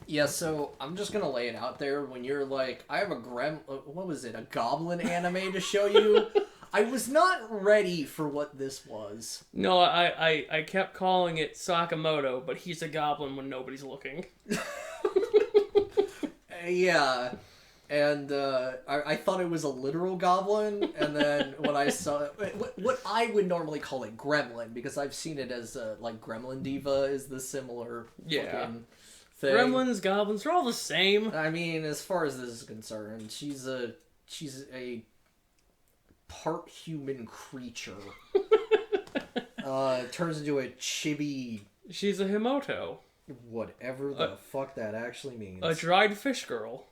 Yeah, so I'm just gonna lay it out there. When you're like, I have a what was it, a goblin anime to show you? I was not ready for what this was. No, I kept calling it Sakamoto, but he's a goblin when nobody's looking. Yeah, and I thought it was a literal goblin, and then when I saw what I would normally call it gremlin, because I've seen it as like Gremlin Diva is the similar fucking thing. Gremlins, goblins, they're all the same. I mean, as far as this is concerned, she's a part human creature. Turns into a chibi. She's a Himouto. Whatever the fuck that actually means. A dried fish girl.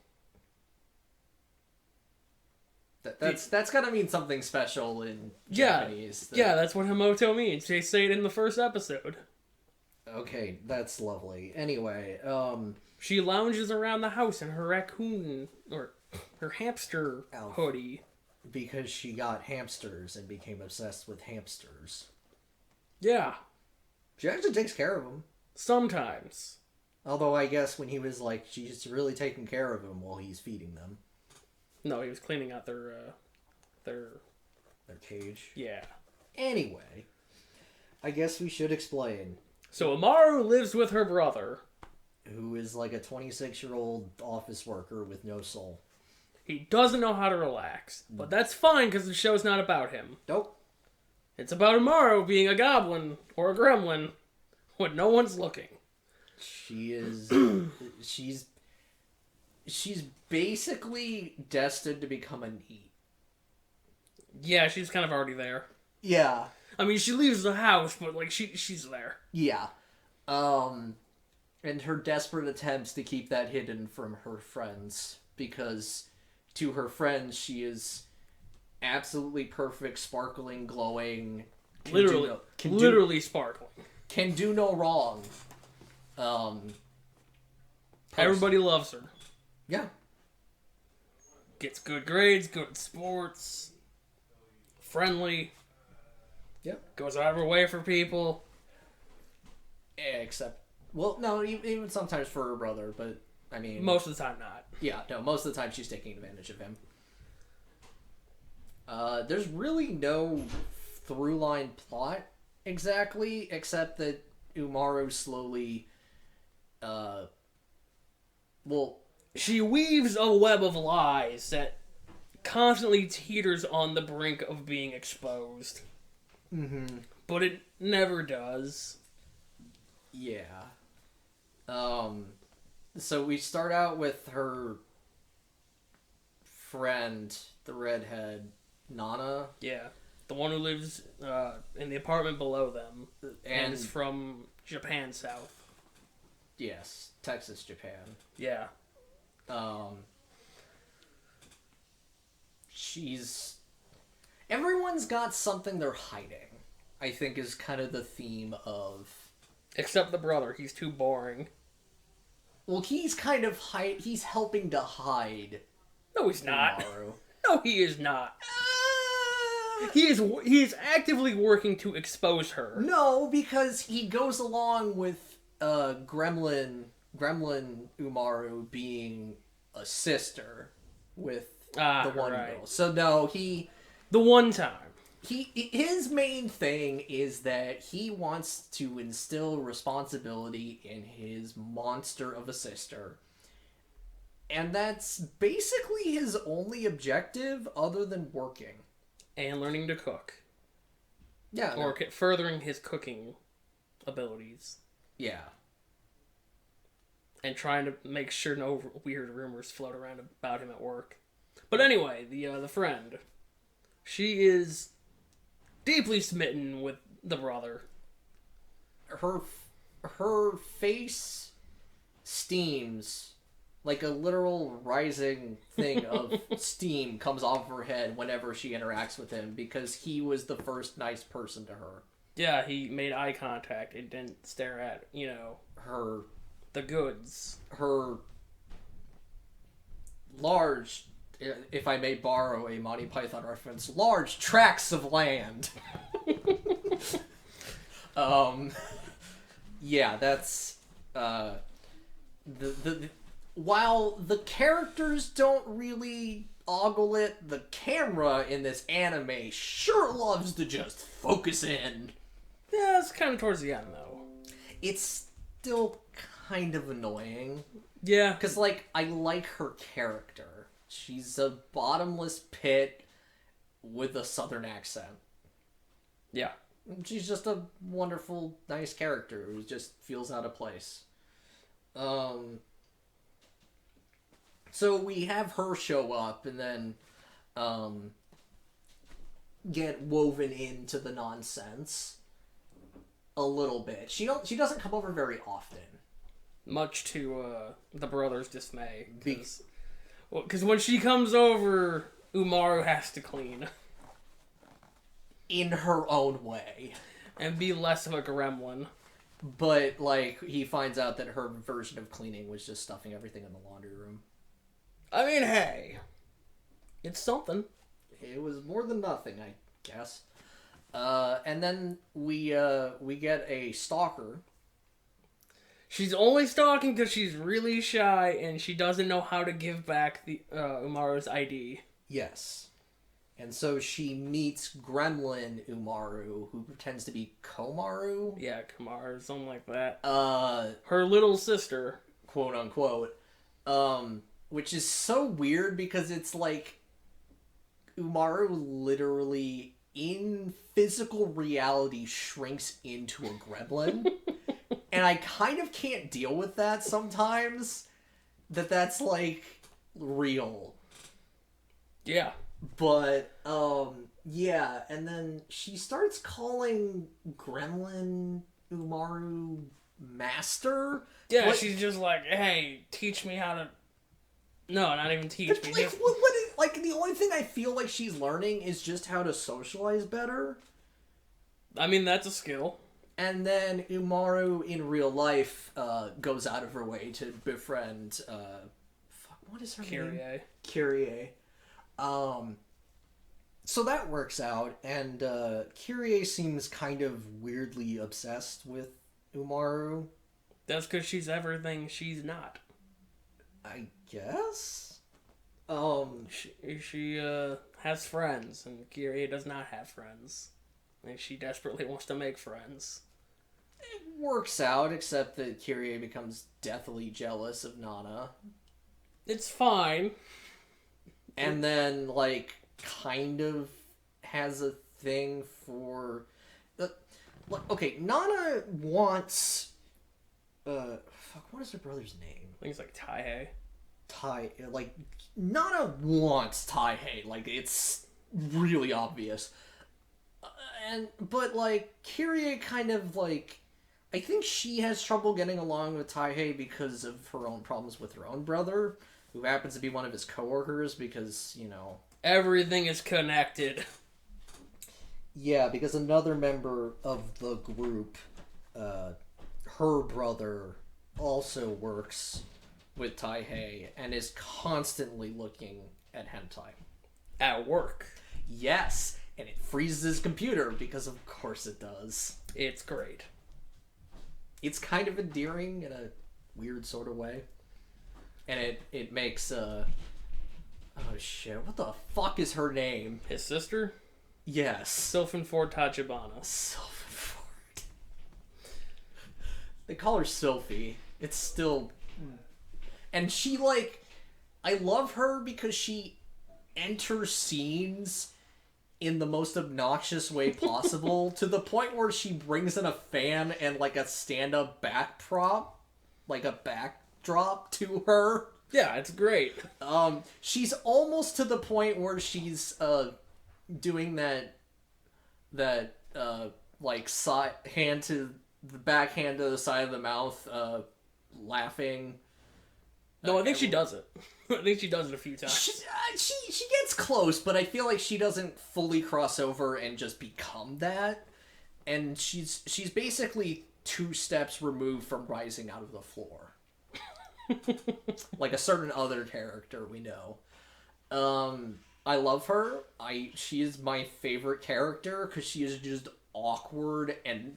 That's gotta mean something special in Japanese. Yeah, that's what Himouto means. They say it in the first episode. Okay, that's lovely. Anyway, she lounges around the house in her raccoon or her hamster hoodie because she got hamsters and became obsessed with hamsters. Yeah. She actually takes care of them. Sometimes. Although I guess when he was like, she's really taking care of him while he's feeding them. No, he was cleaning out their cage. Yeah. Anyway, I guess we should explain. So Umaru lives with her brother, who is like a 26-year-old office worker with no soul. He doesn't know how to relax, but that's fine because the show's not about him. Nope. It's about Umaru being a goblin or a gremlin when no one's looking. She is... she's basically destined to become a NEET. Yeah, she's kind of already there. Yeah. I mean, she leaves the house, but like she's there. Yeah. And her desperate attempts to keep that hidden from her friends, because to her friends she is absolutely perfect, sparkling, glowing, literally sparkling. Can do no wrong. Everybody loves her. Yeah. Gets good grades, good at sports, friendly. Yep. Goes out of her way for people. Except, well, no, even sometimes for her brother, but, I mean... Most of the time not. Yeah, no, most of the time she's taking advantage of him. There's really no through-line plot, exactly, except that Umaru slowly, she weaves a web of lies that constantly teeters on the brink of being exposed. Mm-hmm. But it never does. Yeah. So we start out with her friend, the redhead, Nana. Yeah. The one who lives in the apartment below them. And is from Japan South. Yes. Texas, Japan. Yeah. Everyone's got something they're hiding, I think, is kind of the theme of... Except the brother. He's too boring. Well, he's kind of he's helping to hide. No, he's not. Umaru. No, he is not. He is actively working to expose her. No, because he goes along with Gremlin Umaru being a sister with the one girl. So no, the one time. His main thing is that he wants to instill responsibility in his monster of a sister. And that's basically his only objective other than working. And learning to cook. Yeah. Or furthering his cooking abilities. Yeah. And trying to make sure no weird rumors float around about him at work. But anyway, the friend. She is deeply smitten with the brother. Her face steams like a literal rising thing of steam comes off her head whenever she interacts with him, because he was the first nice person to her. Yeah, he made eye contact and didn't stare at, the goods. Her large, if I may borrow a Monty Python reference, large tracts of land. Yeah, that's, while the characters don't really ogle it, the camera in this anime sure loves to just focus in. Yeah, it's kind of towards the end, though. It's still kind of annoying. Yeah. Because, like, I like her character. She's a bottomless pit with a southern accent. Yeah. She's just a wonderful, nice character who just feels out of place. So we have her show up and then get woven into the nonsense a little bit. She doesn't come over very often. Much to the brothers' dismay. Because when she comes over, Umaru has to clean. In her own way. And be less of a gremlin. But, like, he finds out that her version of cleaning was just stuffing everything in the laundry room. I mean, hey. It's something. It was more than nothing, I guess. And then we get a stalker. She's only stalking because she's really shy and she doesn't know how to give back the Umaru's ID. Yes. And so she meets Gremlin Umaru, who pretends to be Komaru. Yeah, Komaru, something like that. Her little sister. Quote unquote. Which is so weird because it's like Umaru literally in physical reality shrinks into a gremlin. And I kind of can't deal with that sometimes. That's like real. Yeah. But, yeah, and then she starts calling Gremlin Umaru Master. Yeah, she's just like, hey, teach me how to... No, not even teach me. Like, like, the only thing I feel like she's learning is just how to socialize better. I mean, that's a skill. And then Umaru, in real life, goes out of her way to befriend, what is her name? Kyrie. So that works out, and Kyrie seems kind of weirdly obsessed with Umaru. That's because she's everything she's not. I guess? She has friends, and Kyrie does not have friends. And she desperately wants to make friends. It works out, except that Kyrie becomes deathly jealous of Nana. It's fine. And then, like, kind of has a thing for... okay, Nana wants... what is her brother's name? I think it's like Taihei. Like, Nana wants Taihei. Like, it's really obvious. But, like, Kyrie kind of, like... I think she has trouble getting along with Taihei because of her own problems with her own brother, who happens to be one of his coworkers because, you know... Everything is connected. Yeah, because another member of the group, her brother, also works with Taihei and is constantly looking at hentai. At work. Yes, and it freezes his computer because of course it does. It's great. It's kind of endearing in a weird sort of way. And it makes, oh shit, what the fuck is her name? His sister? Yes. Sylphan Ford Tachibana. Sylphan Ford. They call her Sylphie. It's still... And she, like... I love her because she enters scenes in the most obnoxious way possible to the point where she brings in a fan and, like, a stand-up backprop. Like, a backdrop to her. Yeah, it's great. She's almost to the point where she's, doing that, like, hand to the backhand to the side of the mouth, laughing. No, I think she does it. I think she does it a few times. She gets close, but I feel like she doesn't fully cross over and just become that. And she's basically 2 steps removed from rising out of the floor. Like a certain other character we know. I love her. She is my favorite character because she is just awkward and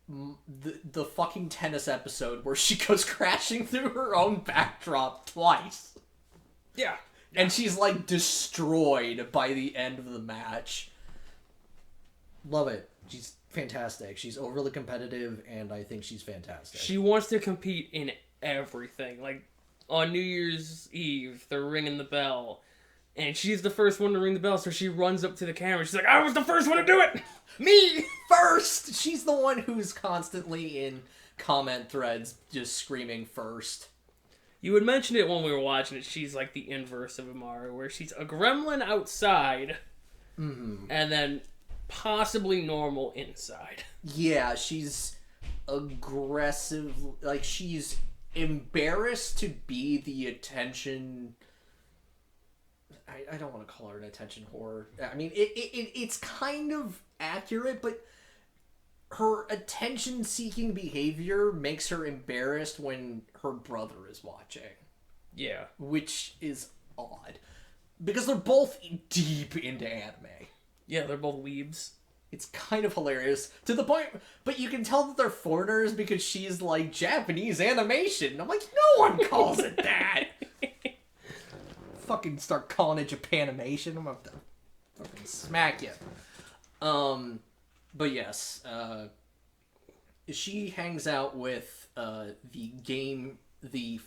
the fucking tennis episode where she goes crashing through her own backdrop twice. Yeah. And she's, like, destroyed by the end of the match. Love it. She's fantastic. She's overly competitive, and I think she's fantastic. She wants to compete in everything. Like, on New Year's Eve, they're ringing the bell. And she's the first one to ring the bell, so she runs up to the camera. She's like, I was the first one to do it! Me! First! She's the one who's constantly in comment threads just screaming first. You had mentioned it when we were watching it. She's like the inverse of Umaru, where she's a gremlin outside, and then possibly normal inside. Yeah, she's aggressive. Like, she's embarrassed to be the attention... I don't want to call her an attention whore. I mean, it's kind of accurate, but her attention-seeking behavior makes her embarrassed when her brother is watching. Yeah. Which is odd. Because they're both deep into anime. Yeah, they're both weebs. It's kind of hilarious. To the point... But you can tell that they're foreigners because she's like, Japanese animation. I'm like, no one calls it that! Fucking start calling it Japanimation. I'm gonna fucking smack you. But yes, she hangs out with the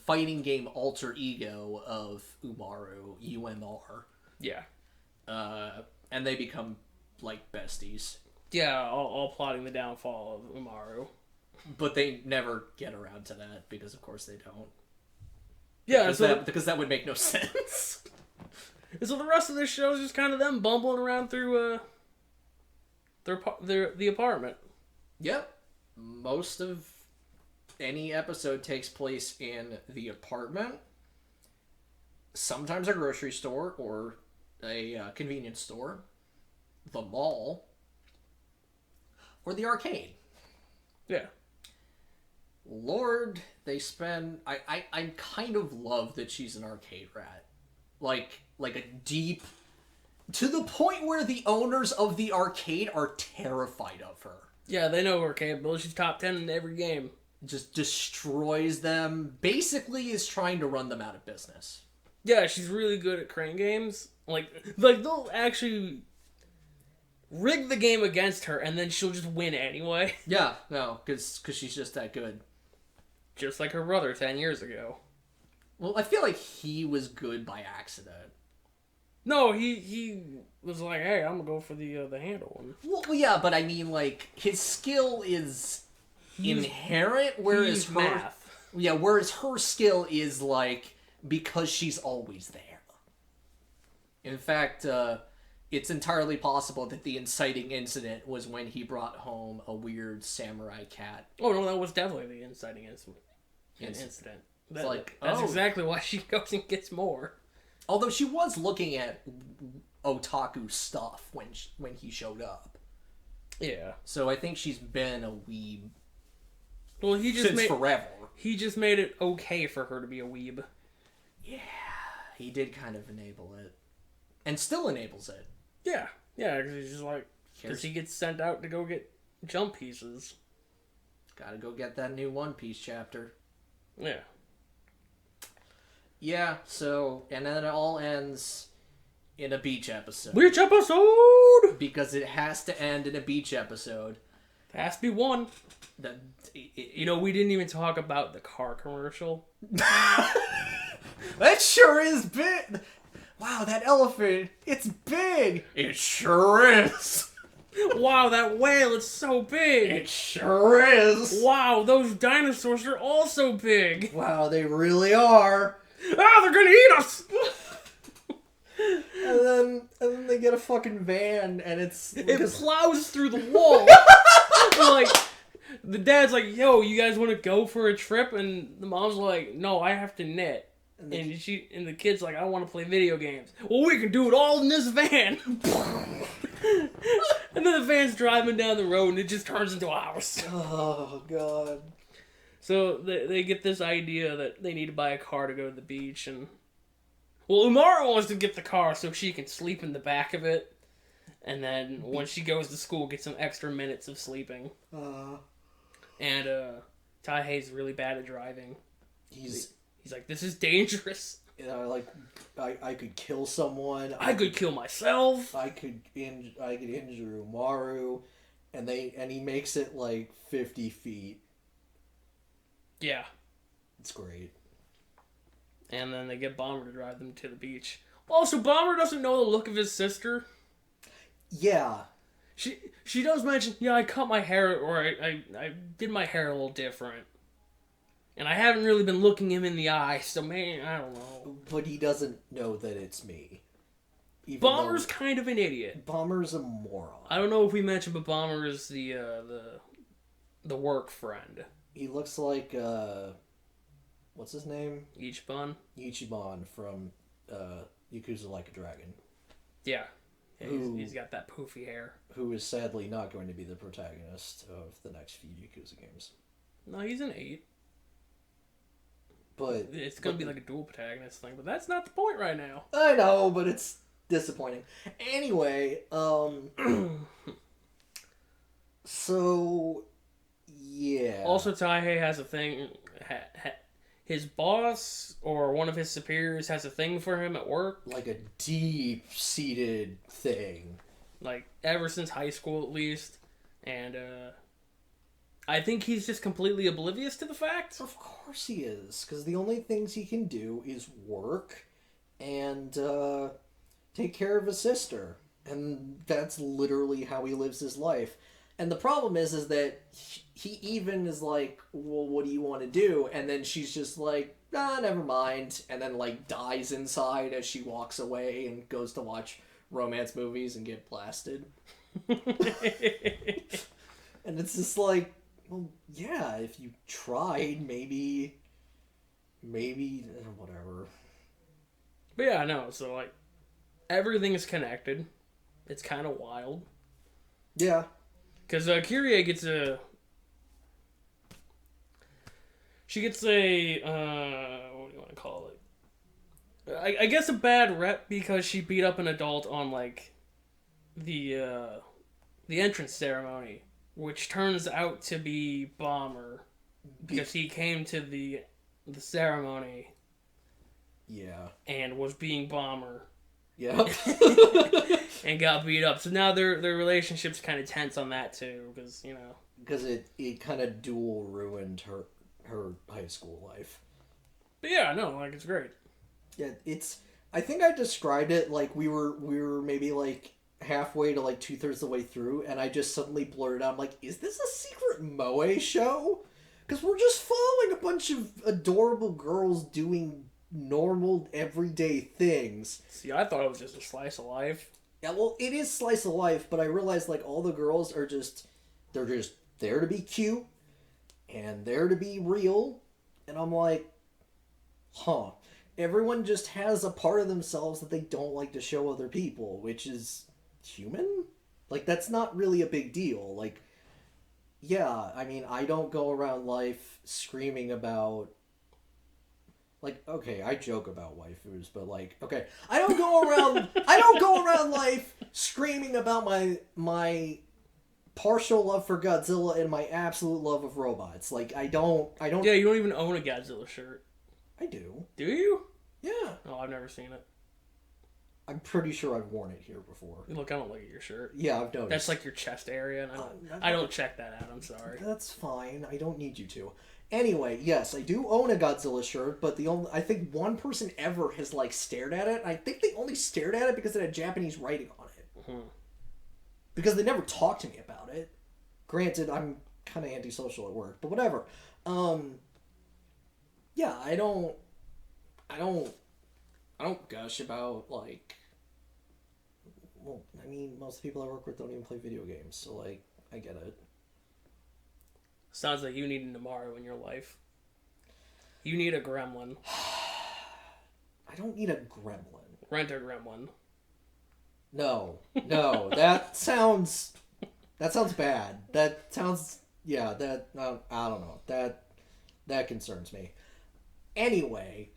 fighting game alter ego of Umaru, UMR. Yeah. And they become like besties. Yeah, all plotting the downfall of Umaru. But they never get around to that because, of course, they don't. Yeah, because that would make no sense. So the rest of this show is just kind of them bumbling around through the apartment. Yep. Most of any episode takes place in the apartment. Sometimes a grocery store or a convenience store, the mall, or the arcade. Yeah. Lord, they spend... I kind of love that she's an arcade rat. Like a deep... To the point where the owners of the arcade are terrified of her. Yeah, they know her capability. She's top 10 in every game. Just destroys them. Basically is trying to run them out of business. Yeah, she's really good at crane games. Like they'll actually rig the game against her, and then she'll just win anyway. Yeah, no, because she's just that good. Just like her brother 10 years ago. Well, I feel like he was good by accident. No, he was like, hey, I'm gonna go for the handle one. Well, yeah, but I mean, like, his skill is inherent, whereas her... math. Yeah, whereas her skill is, like, because she's always there. In fact, it's entirely possible that the inciting incident was when he brought home a weird samurai cat. Oh, no, that was definitely the inciting incident. That's exactly why she goes and gets more. Although she was looking at otaku stuff when he showed up. Yeah. So I think she's been a weeb since forever. He just made it okay for her to be a weeb. Yeah, he did kind of enable it. And still enables it. Yeah, because he's just like... Because he gets sent out to go get jump pieces. Gotta go get that new One Piece chapter. Yeah. Yeah, so... And then it all ends in a beach episode. Beach episode! Because it has to end in a beach episode. It has to be one. We didn't even talk about the car commercial. That sure is big! Wow, that elephant, it's big! It sure is! Wow, that whale, it's so big! It sure is! Wow, those dinosaurs are also big! Wow, they really are! Ah, they're gonna eat us! and then they get a fucking van, and it plows through the wall! Like, the dad's like, yo, you guys want to go for a trip? And the mom's like, no, I have to knit. And the kid's like, I want to play video games. Well, we can do it all in this van. And then the van's driving down the road, and it just turns into a house. Oh, God. So they get this idea that they need to buy a car to go to the beach. And well, Umaru wants to get the car so she can sleep in the back of it. And then when she goes to school, get some extra minutes of sleeping. And Taihei's really bad at driving. He's like, this is dangerous. like, I could kill someone. I could kill myself. I could injure Umaru, and he makes it like 50 feet. Yeah. It's great. And then they get Bomber to drive them to the beach. Also, Bomber doesn't know the look of his sister. Yeah. She does mention, yeah, I cut my hair, or I did my hair a little different. And I haven't really been looking him in the eye, so man, I don't know. But he doesn't know that it's me. Bomber's kind of an idiot. Bomber's a moron. I don't know if we mentioned, but Bomber is the work friend. He looks like, what's his name? Ichiban from Yakuza Like a Dragon. Yeah. He's got that poofy hair. Who is sadly not going to be the protagonist of the next few Yakuza games. No, he's an 8. But it's going to be like a dual protagonist thing, but that's not the point right now. I know, but it's disappointing. Anyway, so, yeah. Also, Taihei has a thing... his boss or one of his superiors has a thing for him at work. Like a deep-seated thing. Like, ever since high school, at least. And, I think he's just completely oblivious to the fact. Of course he is, because the only things he can do is work and take care of his sister. And that's literally how he lives his life. And the problem is that he even is like, well, what do you want to do? And then she's just like, never mind. And then, like, dies inside as she walks away and goes to watch romance movies and get blasted. And it's just like, well, yeah, if you tried, maybe, whatever. But yeah, no, so, like, everything is connected. It's kind of wild. Yeah. Because Kyrie gets a... She gets a... what do you want to call it? I guess a bad rep because she beat up an adult on, like, the entrance ceremony. Which turns out to be Bomber. Because he came to the ceremony. Yeah. And was being Bomber. Yep. And got beat up. So now their relationship's kind of tense on that too, because, you know. Because it kind of dual ruined her high school life. But yeah, no, like, it's great. Yeah, I think I described it like we were maybe like halfway to like 2/3 of the way through, and I just suddenly blurted out, I'm like, is this a secret moe show? Because we're just following a bunch of adorable girls doing normal everyday things. See, I thought it was just a slice of life. Yeah, well, it is slice of life, but I realized like all the girls are they're just there to be cute and there to be real, and I'm like, huh. Everyone just has a part of themselves that they don't like to show other people, which is human? Like, that's not really a big deal. Like, yeah, I mean, I don't go around life screaming about... Like, okay, I joke about waifus, but like, okay, I don't go around life screaming about my partial love for Godzilla and my absolute love of robots. Like, I don't... Yeah, you don't even own a Godzilla shirt. I do. Do you? Yeah. Oh, I've never seen it. I'm pretty sure I've worn it here before. Look, I don't look at your shirt. Yeah, I've noticed. That's like your chest area, and I don't check that out. I'm sorry. That's fine. I don't need you to. Anyway, yes, I do own a Godzilla shirt, but I think one person ever has like stared at it. I think they only stared at it because it had Japanese writing on it. Mm-hmm. Because they never talked to me about it. Granted, I'm kind of antisocial at work, but whatever. Yeah, I don't gush about like. Well, I mean, most of the people I work with don't even play video games, so, like, I get it. Sounds like you need an Umaru in your life. You need a gremlin. I don't need a gremlin. Rent a gremlin. No, that sounds bad. That sounds, yeah, I don't know. That concerns me. Anyway...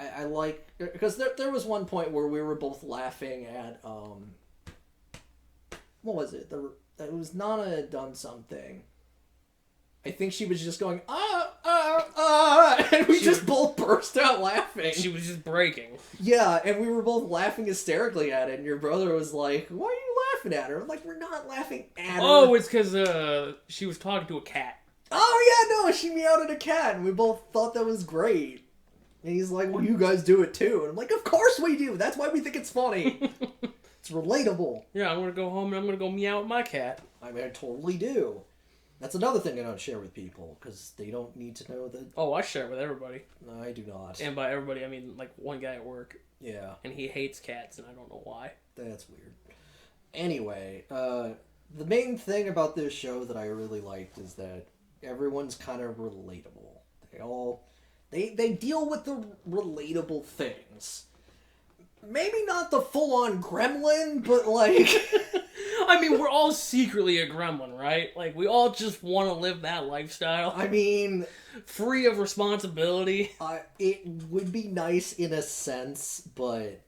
I like, because there was one point where we were both laughing at, what was it? It was Nana had done something, I think she was just going, and we just both burst out laughing. She was just breaking. Yeah, and we were both laughing hysterically at it, and your brother was like, why are you laughing at her? I'm like, we're not laughing at her. Oh, it's because she was talking to a cat. Oh, yeah, no, she meowed at a cat, and we both thought that was great. And he's like, well, you guys do it too. And I'm like, of course we do. That's why we think it's funny. It's relatable. Yeah, I'm going to go home and I'm going to go meow at my cat. I mean, I totally do. That's another thing I don't share with people, because they don't need to know that... Oh, I share it with everybody. No, I do not. And by everybody, I mean, like, one guy at work. Yeah. And he hates cats, and I don't know why. That's weird. Anyway, the main thing about this show that I really liked is that everyone's kind of relatable. They deal with the relatable things. Maybe not the full-on gremlin, but, like... I mean, we're all secretly a gremlin, right? Like, we all just want to live that lifestyle. I mean... Free of responsibility. It would be nice in a sense, but...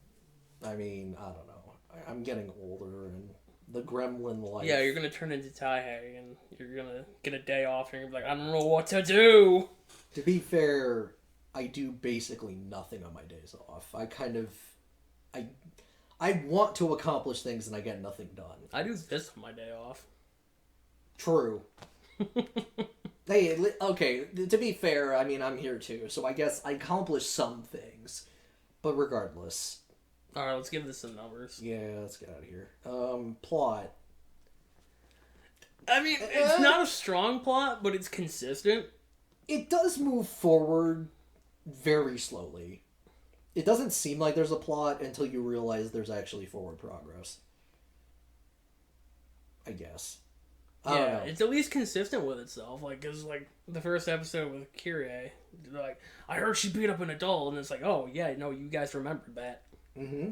I mean, I don't know. I'm getting older, and the gremlin life... Yeah, you're going to turn into Thane, and you're going to get a day off, and you're going to be like, I don't know what to do. To be fair, I do basically nothing on my days off. I want to accomplish things and I get nothing done. I do this on my day off. True. Hey, okay, to be fair, I mean, I'm here too, so I guess I accomplish some things. But regardless. Alright, let's give this some numbers. Yeah, let's get out of here. Plot. I mean, it's not a strong plot, but it's consistent. It does move forward very slowly. It doesn't seem like there's a plot until you realize there's actually forward progress. I guess. I don't know. It's at least consistent with itself. Like, because, like, the first episode with Kyrie, like, I heard she beat up an adult, and it's like, oh, yeah, no, you guys remembered that. Mm-hmm.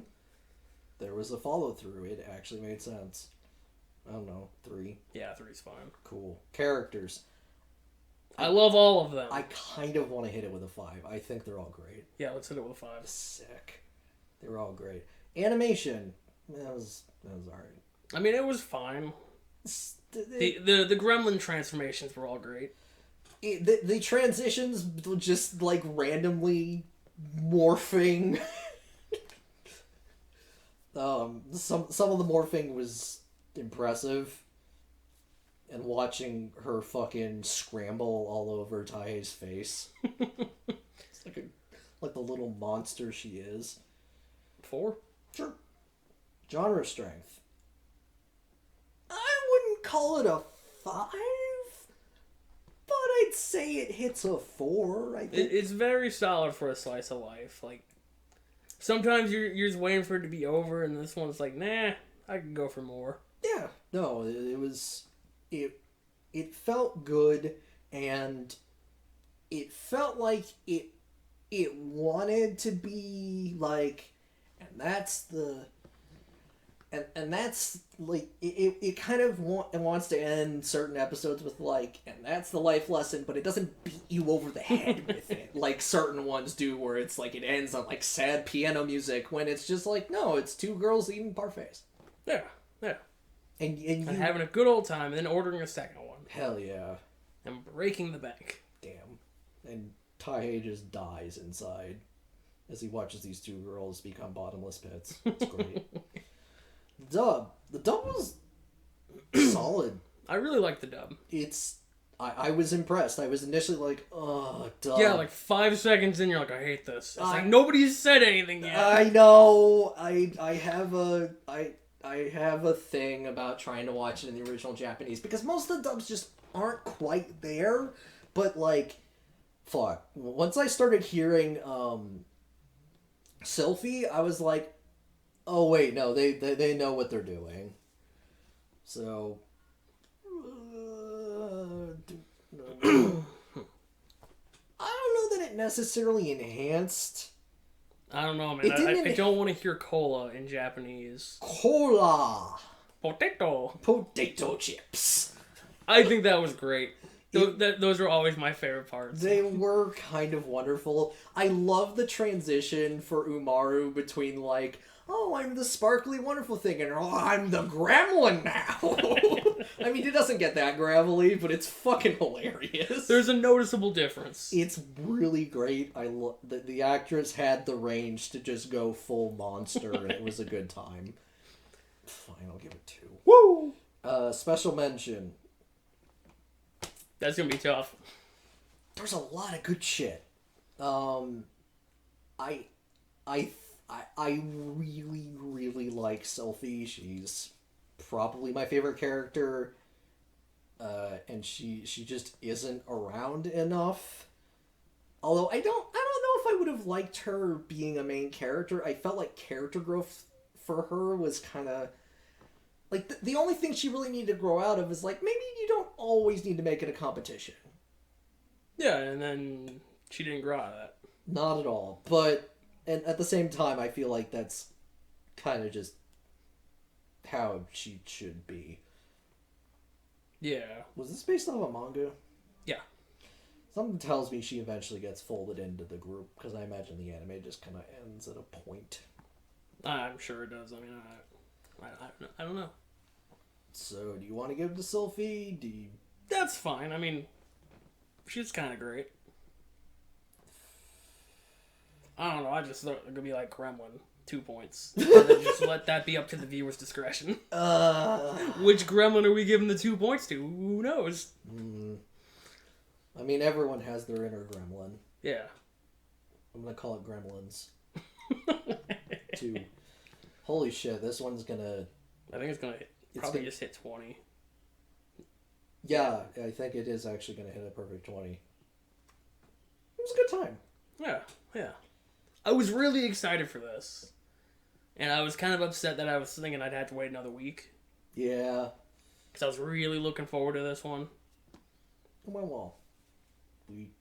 There was a follow-through. It actually made sense. I don't know, 3. Yeah, 3's fine. Cool. Characters. I love all of them. I kind of want to hit it with a 5. I think they're all great. Yeah, let's hit it with a 5. Sick. They were all great. Animation. That was alright. I mean, it was fine. The gremlin transformations were all great. The transitions just like randomly morphing. Some of the morphing was impressive. And watching her fucking scramble all over Tai's face. It's like the little monster she is. 4? Sure. Genre strength. I wouldn't call it a 5, but I'd say it hits a 4. I think it's very solid for a slice of life. Like, sometimes you're just waiting for it to be over, and this one's like, nah, I can go for more. Yeah, no, it was. It felt good, and it felt like it wanted to be like, and that's the, and that's like it kind of wants to end certain episodes with like, and that's the life lesson, but it doesn't beat you over the head with it like certain ones do, where it's like it ends on like sad piano music, when it's just like, no, it's 2 girls eating parfaits. Yeah. And having a good old time, and then ordering a second one. Hell yeah. And breaking the bank. Damn. And Tai just dies inside as he watches these 2 girls become bottomless pits. It's great. The dub was solid. I really like the dub. I was impressed. I was initially like, oh, dub. Yeah, like 5 seconds in, you're like, I hate this. It's like, nobody's said anything yet. I know. I have a thing about trying to watch it in the original Japanese, because most of the dubs just aren't quite there, but like, fuck. Once I started hearing Sylphie, I was like, oh wait, no, they know what they're doing. So I don't know that it necessarily enhanced. I don't know, man. I don't want to hear cola in Japanese. Cola! Potato chips. I think that was great. Those are always my favorite parts. They were kind of wonderful. I love the transition for Umaru between like, oh, I'm the sparkly wonderful thing, and oh, I'm the gremlin now. I mean, it doesn't get that gravelly, but it's fucking hilarious. There's a noticeable difference. It's really great. The actress had the range to just go full monster, and it was a good time. Fine, I'll give it 2. Woo! Special mention. That's gonna be tough. There's a lot of good shit. I really, really like Sylphie. She's probably my favorite character. And she just isn't around enough. Although I don't know if I would have liked her being a main character. I felt like character growth for her was kind of like the only thing she really needed to grow out of is like maybe you don't always need to make it a competition. Yeah, and then she didn't grow out of that. Not at all. But and at the same time, I feel like that's kind of just how she should be. Yeah. Was this based off a manga? Yeah. Something tells me she eventually gets folded into the group, because I imagine the anime just kind of ends at a point. I'm sure it does. I mean, I don't know. So, do you want to give it to Sylphie? Do you... That's fine. I mean, she's kind of great. I don't know. I just thought it could be like Gremlin. 2 points. And then just let that be up to the viewer's discretion. Which gremlin are we giving the 2 points to? Who knows? I mean, everyone has their inner gremlin. Yeah. I'm gonna call it Gremlins. 2. Holy shit, this one's gonna... I think it's gonna probably just hit 20. Yeah, I think it is actually gonna hit a perfect 20. It was a good time. Yeah. I was really excited for this. And I was kind of upset that I was thinking I'd have to wait another week. Yeah. Because I was really looking forward to this one. It went well.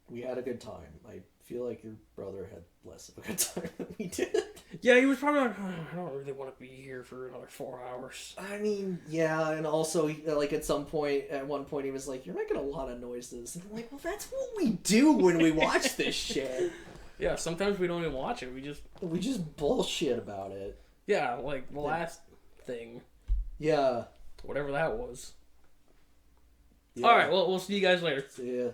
We had a good time. I feel like your brother had less of a good time than we did. Yeah, he was probably like, I don't really want to be here for another 4 hours. I mean, yeah, and also, like, at one point, he was like, you're making a lot of noises. And I'm like, well, that's what we do when we watch this shit. Yeah, sometimes we don't even watch it. We just bullshit about it. Yeah, like the last thing. Yeah. Whatever that was. Yeah. Alright, well, we'll see you guys later. See ya.